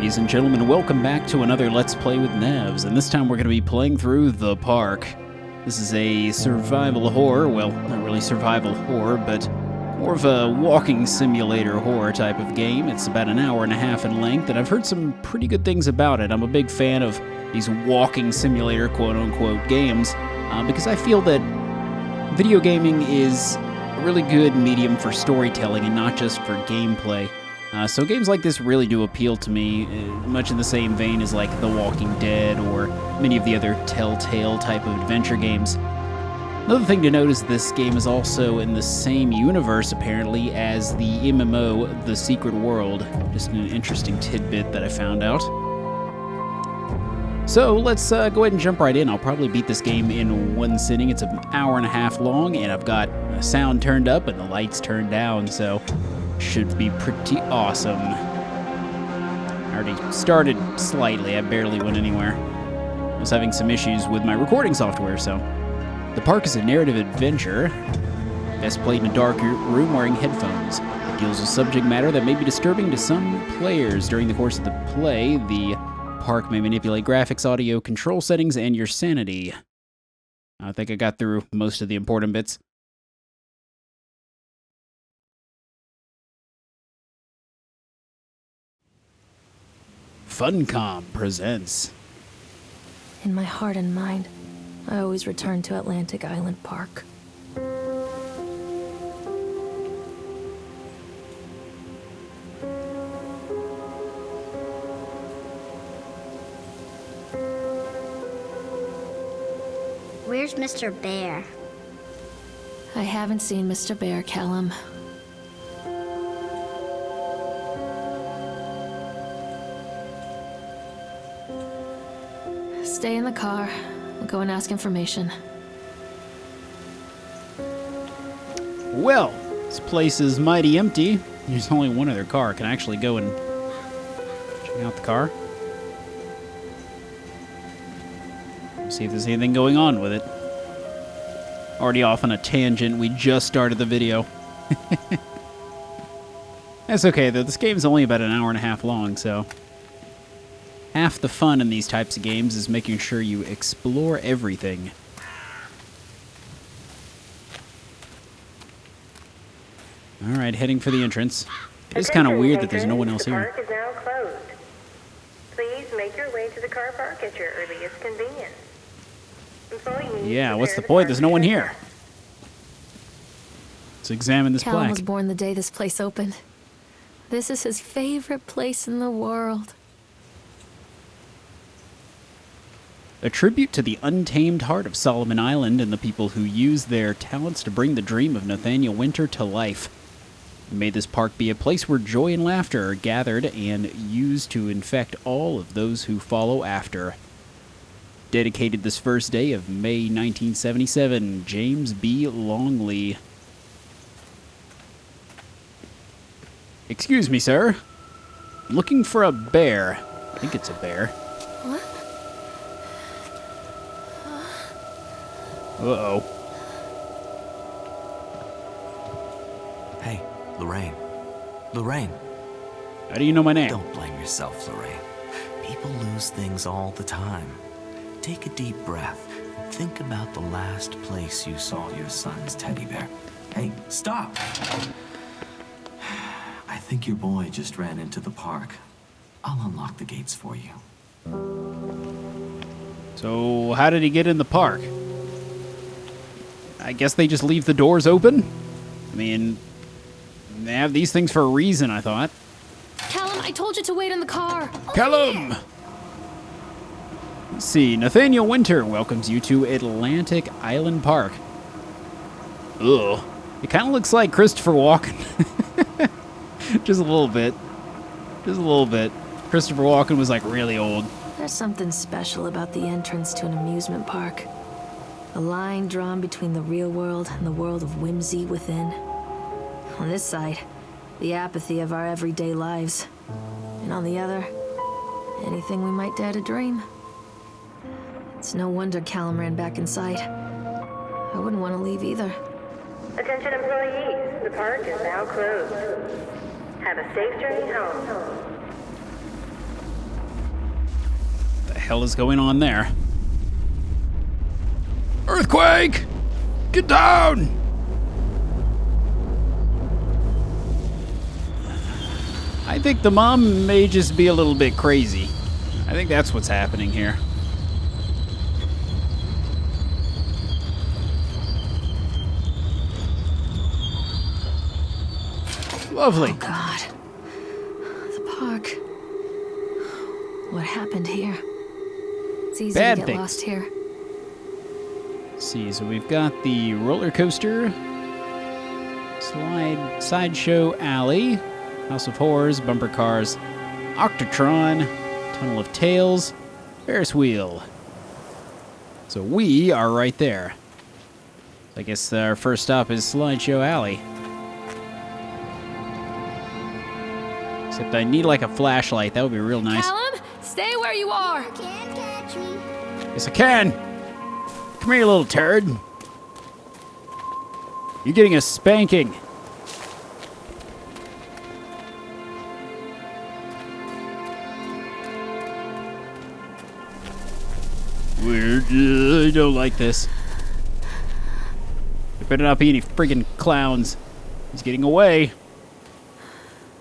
ladies and gentlemen, welcome back to another Let's Play with Nevs, and this time we're going to be playing through The Park. This is a survival horror, well, not really survival horror, but more of a walking simulator horror type of game. It's about an hour and a half in length, and I've heard some pretty good things about it. I'm a big fan of these walking simulator quote-unquote games, because I feel that video gaming is a really good medium for storytelling and not just for gameplay. So games like this really do appeal to me, much in the same vein as like The Walking Dead or many of the other Telltale type of adventure games. Another thing to note is this game is also in the same universe, apparently, as the MMO The Secret World. Just an interesting tidbit that I found out. So let's go ahead and jump right in. I'll probably beat this game in one sitting. It's an hour and a half long, and I've got the sound turned up and the lights turned down, so should be pretty awesome. I already started slightly. I barely went anywhere. I was having some issues with my recording software, so. The Park is a narrative adventure, best played in a dark room wearing headphones. It deals with subject matter that may be disturbing to some players. During the course of the play, the park may manipulate graphics, audio, control settings, and your sanity. I think I got through most of the important bits. Funcom presents. In my heart and mind, I always return to Atlantic Island Park. Where's Mr. Bear? I haven't seen Mr. Bear, Callum. Stay in the car. We'll go and ask information. Well, this place is mighty empty. There's only one other car. Can I actually go and check out the car? See if there's anything going on with it. Already off on a tangent. We just started the video. That's okay, though. This game's only about an hour and a half long, so half the fun in these types of games is making sure you explore everything. Alright, heading for the entrance. It's kind of weird that there's no one else here. The park is now closed. Please make your way to the car park at your earliest convenience. Employees, yeah, what's the point? There's no one here. Let's examine this Callum plaque. was born the day this place opened. This is his favorite place in the world. A tribute to the untamed heart of Solomon Island and the people who use their talents to bring the dream of Nathaniel Winter to life. May this park be a place where joy and laughter are gathered and used to infect all of those who follow after. Dedicated this first day of May 1977, James B. Longley. Excuse me, sir. I'm looking for a bear. I think it's a bear. What? Uh-oh. Hey, Lorraine. Lorraine. How do you know my name? Don't blame yourself, Lorraine. People lose things all the time. Take a deep breath and think about the last place you saw your son's teddy bear. Hey, stop! I think your boy just ran into the park. I'll unlock the gates for you. So, how did he get in the park? I guess they just leave the doors open? I mean, they have these things for a reason, I thought. Callum, I told you to wait in the car. Callum! Let's see, Nathaniel Winter welcomes you to Atlantic Island Park. Ugh. It kind of looks like Christopher Walken. Just a little bit. Just a little bit. Christopher Walken was like really old. There's something special about the entrance to an amusement park. A line drawn between the real world and the world of whimsy within. On this side, the apathy of our everyday lives. And on the other, anything we might dare to dream. It's no wonder Callum ran back inside. I wouldn't want to leave either. Attention employees, the park is now closed. Have a safe journey home. hell is going on there? Earthquake! Get down! I think the mom may just be a little bit crazy. I think that's what's happening here. Lovely. Oh, God. The park. What happened here? It's easy Bad to get things. lost here. Let's see, so we've got the roller coaster, sideshow alley, House of Horrors, bumper cars, Octotron, Tunnel of Tales, Ferris wheel. So we are right there. I guess our first stop is Slideshow Alley. Except I need like a flashlight. That would be real nice. Callum, stay where you are. Can't catch me. Yes, I can. Come here, you little turd. You're getting a spanking. Weird. I don't like this. There better not be any friggin' clowns. He's getting away.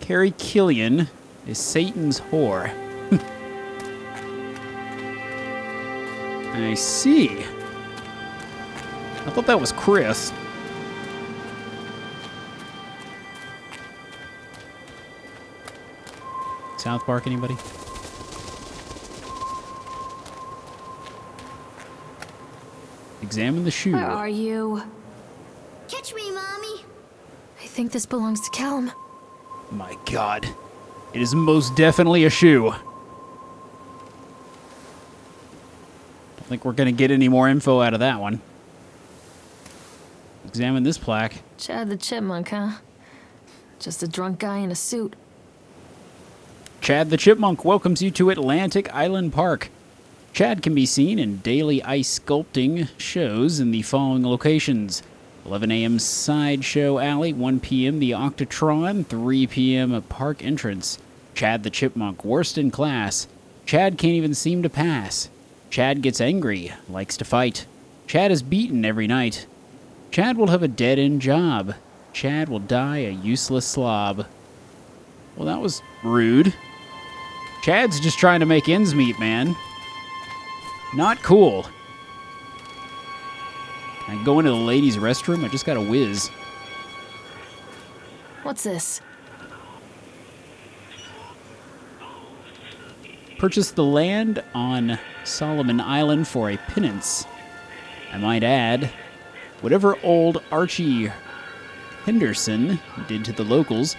Carrie Killian is Satan's whore. I see. I thought that was Chris. South Park, anybody? Examine the shoe. Where are you? Catch me, Mommy. I think this belongs to Callum. My God. It is most definitely a shoe. Don't think we're gonna get any more info out of that one. Examine this plaque. Chad the Chipmunk, huh? Just a drunk guy in a suit. Chad the Chipmunk welcomes you to Atlantic Island Park. Chad can be seen in daily ice sculpting shows in the following locations. 11 a.m. Sideshow Alley, 1 p.m. the Octotron, 3 p.m. Park entrance. Chad the Chipmunk, worst in class. Chad can't even seem to pass. Chad gets angry, likes to fight. Chad is beaten every night. Chad will have a dead-end job. Chad will die a useless slob. Well, that was rude. Chad's just trying to make ends meet, man. Not cool. Can I go into the ladies' restroom? I just got a whiz. What's this? Purchase the land on Solomon Island for a pittance. I might add, whatever old Archie Henderson did to the locals,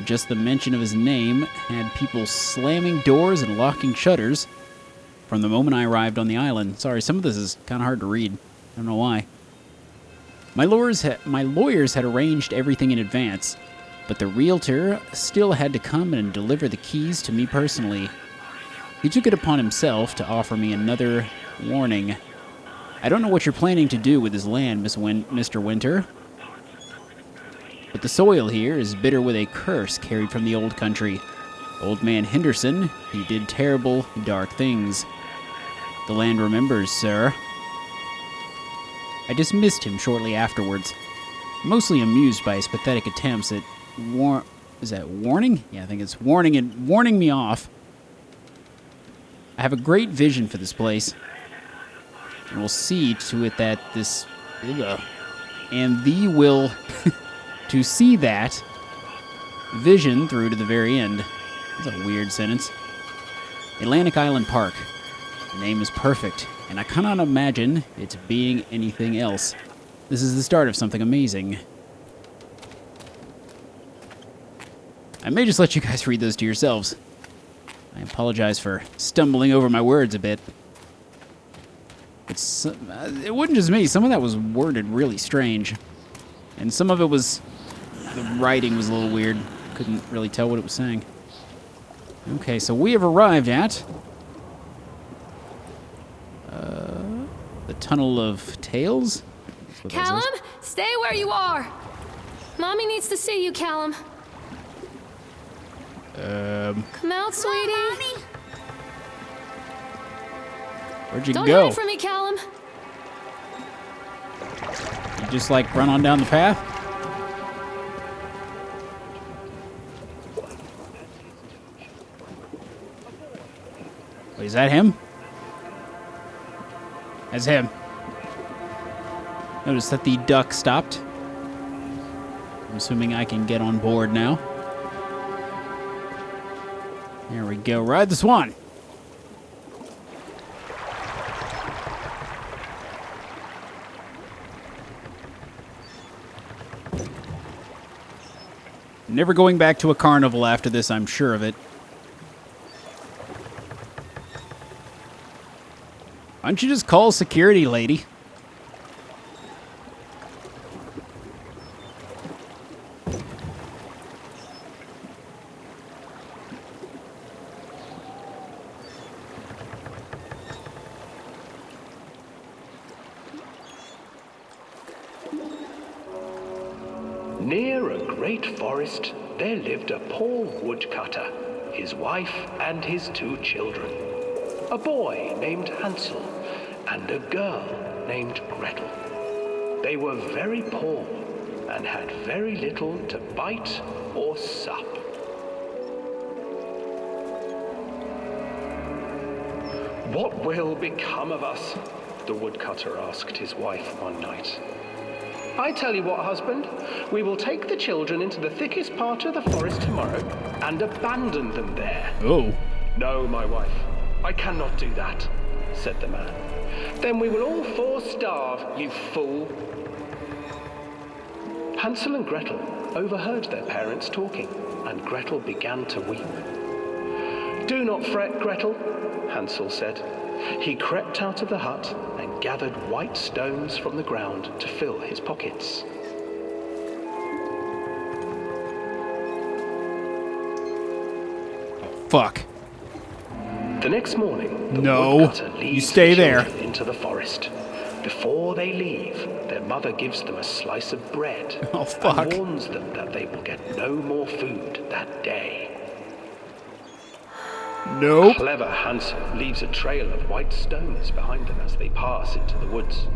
just the mention of his name had people slamming doors and locking shutters from the moment I arrived on the island. Sorry, some of this is kind of hard to read. I don't know why. My lawyers had arranged everything in advance, but the realtor still had to come and deliver the keys to me personally. He took it upon himself to offer me another warning. I don't know what you're planning to do with this land, Mr. Winter, but the soil here is bitter with a curse carried from the old country. Old man Henderson, he did terrible, dark things. The land remembers, sir. I dismissed him shortly afterwards, mostly amused by his pathetic attempts at warning? Yeah, I think it's warning me off. I have a great vision for this place, and we'll see to it that this, and thee will, to see that vision through to the very end. That's a weird sentence. Atlantic Island Park. The name is perfect, and I cannot imagine it being anything else. This is the start of something amazing. I may just let you guys read those to yourselves. I apologize for stumbling over my words a bit. It wasn't just me. Some of that was worded really strange. And some of it was... the writing was a little weird. Couldn't really tell what it was saying. Okay, so we have arrived at... the Tunnel of Tales? Callum, stay where you are. Mommy needs to see you, Callum. Come out, sweetie. Mommy. Where'd you Don't go? hide from me, Callum. You just like run on down the path? Wait, is that him? That's him. Notice that the duck stopped. I'm assuming I can get on board now. There we go. Ride the swan. Never going back to a carnival after this, I'm sure of it. Why don't you just call security, lady? Near a great forest, there lived a poor woodcutter, his wife and his 2 children. A boy named Hansel and a girl named Gretel. They were very poor and had very little to bite or sup. "What will become of us?" the woodcutter asked his wife one night. "I tell you what, husband, we will take the children into the thickest part of the forest tomorrow and abandon them there." Oh. "No, my wife, I cannot do that," said the man. "Then we will all 4 starve, you fool." Hansel and Gretel overheard their parents talking, and Gretel began to weep. "Do not fret, Gretel," Hansel said. He crept out of the hut and gathered white stones from the ground to fill his pockets. Fuck. The next morning, the No, woodcutter you leads stay the there. children into the forest. Before they leave, their mother gives them a slice of bread Oh, fuck. and warns them that they will get no more food that day. Nope. Clever Hansel leaves a trail of white stones behind them as they pass into the woods.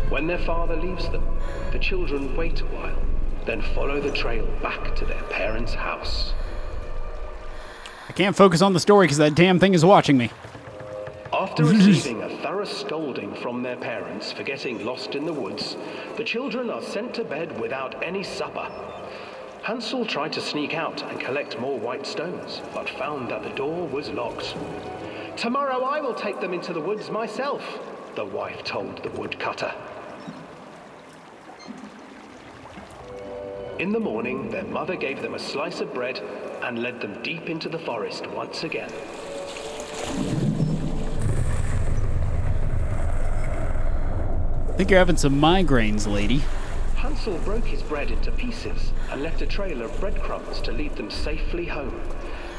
When their father leaves them, the children wait a while, then follow the trail back to their parents' house. I can't focus on the story because that damn thing is watching me. After receiving a thorough scolding from their parents for getting lost in the woods, the children are sent to bed without any supper. Hansel tried to sneak out and collect more white stones, but found that the door was locked. "Tomorrow I will take them into the woods myself," the wife told the woodcutter. In the morning, their mother gave them a slice of bread and led them deep into the forest once again. I think you're having some migraines, lady. Hansel broke his bread into pieces and left a trail of breadcrumbs to lead them safely home.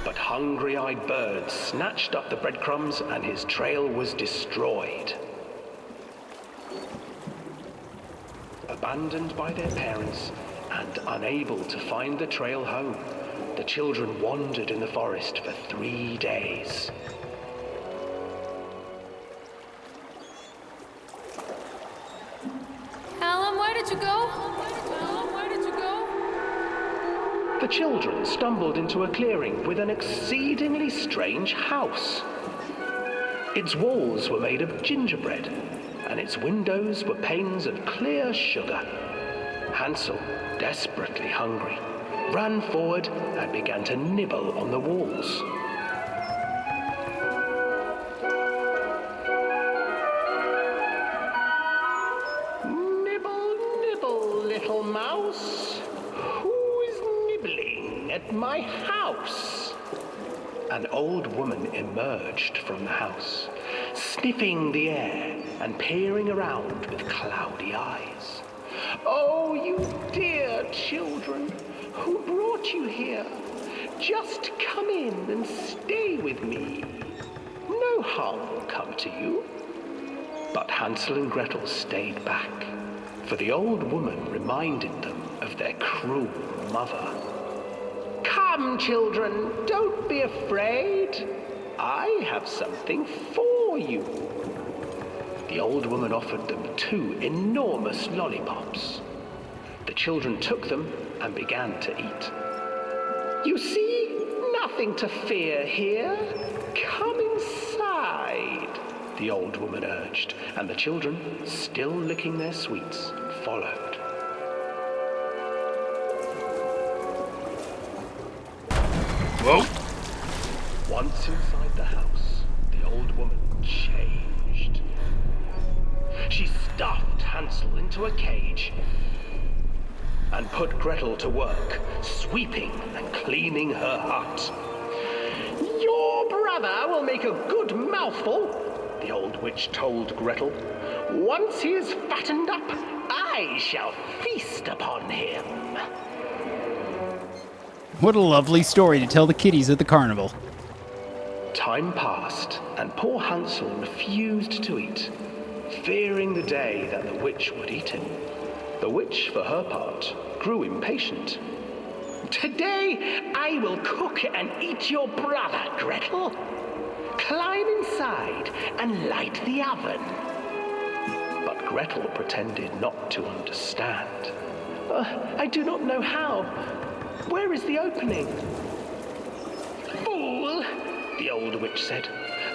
But hungry-eyed birds snatched up the breadcrumbs and his trail was destroyed. Abandoned by their parents and unable to find the trail home, the children wandered in the forest for 3 days. Callum, where did you go? Callum, where did you go? The children stumbled into a clearing with an exceedingly strange house. Its walls were made of gingerbread, and its windows were panes of clear sugar. Hansel, desperately hungry, ran forward and began to nibble on the walls. "Nibble, nibble, little mouse. Who is nibbling at my house?" An old woman emerged from the house, sniffing the air and peering around with cloudy eyes. "Oh, you dear children, who brought you here? Just come in and stay with me. No harm will come to you." But Hansel and Gretel stayed back, for the old woman reminded them of their cruel mother. "Come, children, don't be afraid. I have something for you." The old woman offered them 2 enormous lollipops. The children took them and began to eat. You see, nothing to fear here. Come inside, the old woman urged, and the children, still licking their sweets, followed. Whoa! Once inside the house, the old woman changed. She stuffed Hansel into a cage and put Gretel to work, sweeping and cleaning her hut. Your brother will make a good mouthful, the old witch told Gretel. Once he is fattened up, I shall feast upon him. What a lovely story to tell the kiddies at the carnival. Time passed, and poor Hansel refused to eat, fearing the day that the witch would eat him. The witch, for her part, grew impatient. Today I will cook and eat your brother, Gretel. Climb inside and light the oven. But Gretel pretended not to understand. I do not know how. Where is the opening? Fool, the old witch said.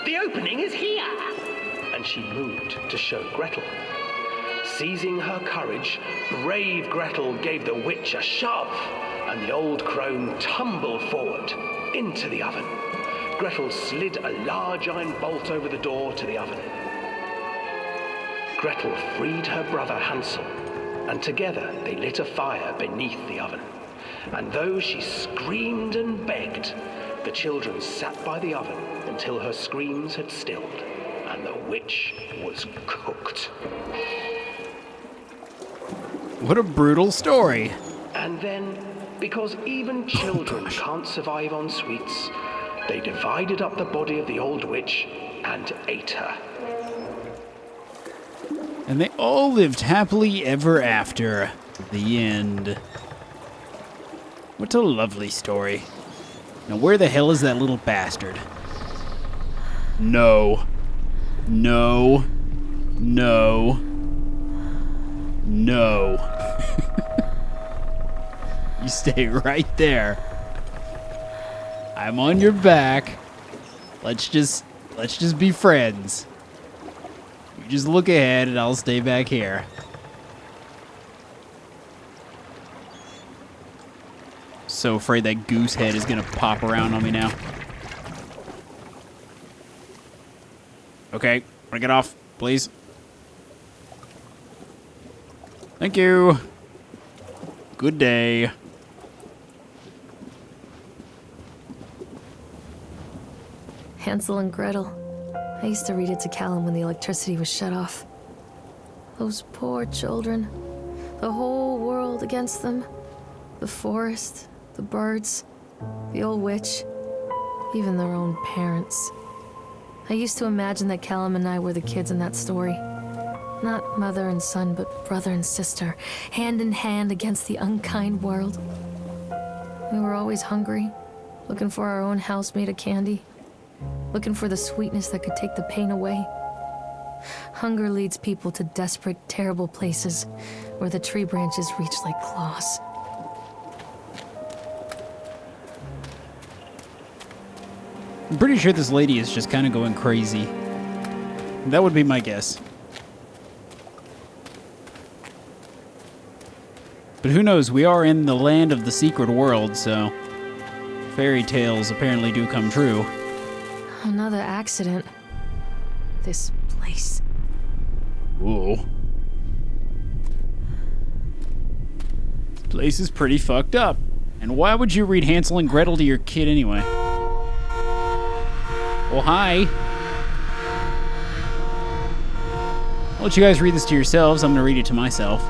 The opening is here. And she moved to show Gretel. Seizing her courage, brave Gretel gave the witch a shove, and the old crone tumbled forward into the oven. Gretel slid a large iron bolt over the door to the oven. Gretel freed her brother Hansel, and together they lit a fire beneath the oven. And though she screamed and begged, the children sat by the oven until her screams had stilled, and the witch was cooked. What a brutal story. And then, because even children can't survive on sweets, they divided up the body of the old witch and ate her. And they all lived happily ever after. The end. What a lovely story. Now where the hell is that little bastard? No. No. No. No. You stay right there. I'm on your back. Let's just be friends. You just look ahead and I'll stay back here. So afraid that goose head is gonna pop around on me now. Okay, wanna get off, please? Thank you. Good day. Hansel and Gretel. I used to read it to Callum when the electricity was shut off. Those poor children. The whole world against them. The forest, the birds, the old witch, even their own parents. I used to imagine that Callum and I were the kids in that story. Not mother and son, but brother and sister, hand in hand against the unkind world. We were always hungry, looking for our own house made of candy, looking for the sweetness that could take the pain away. Hunger leads people to desperate, terrible places where the tree branches reach like claws. I'm pretty sure this lady is just kind of going crazy. That would be my guess. But who knows, we are in the land of the secret world, so fairy tales apparently do come true. Another accident. This place. Whoa. This place is pretty fucked up. And why would you read Hansel and Gretel to your kid anyway? Well, hi. I'll let you guys read this to yourselves. I'm going to read it to myself.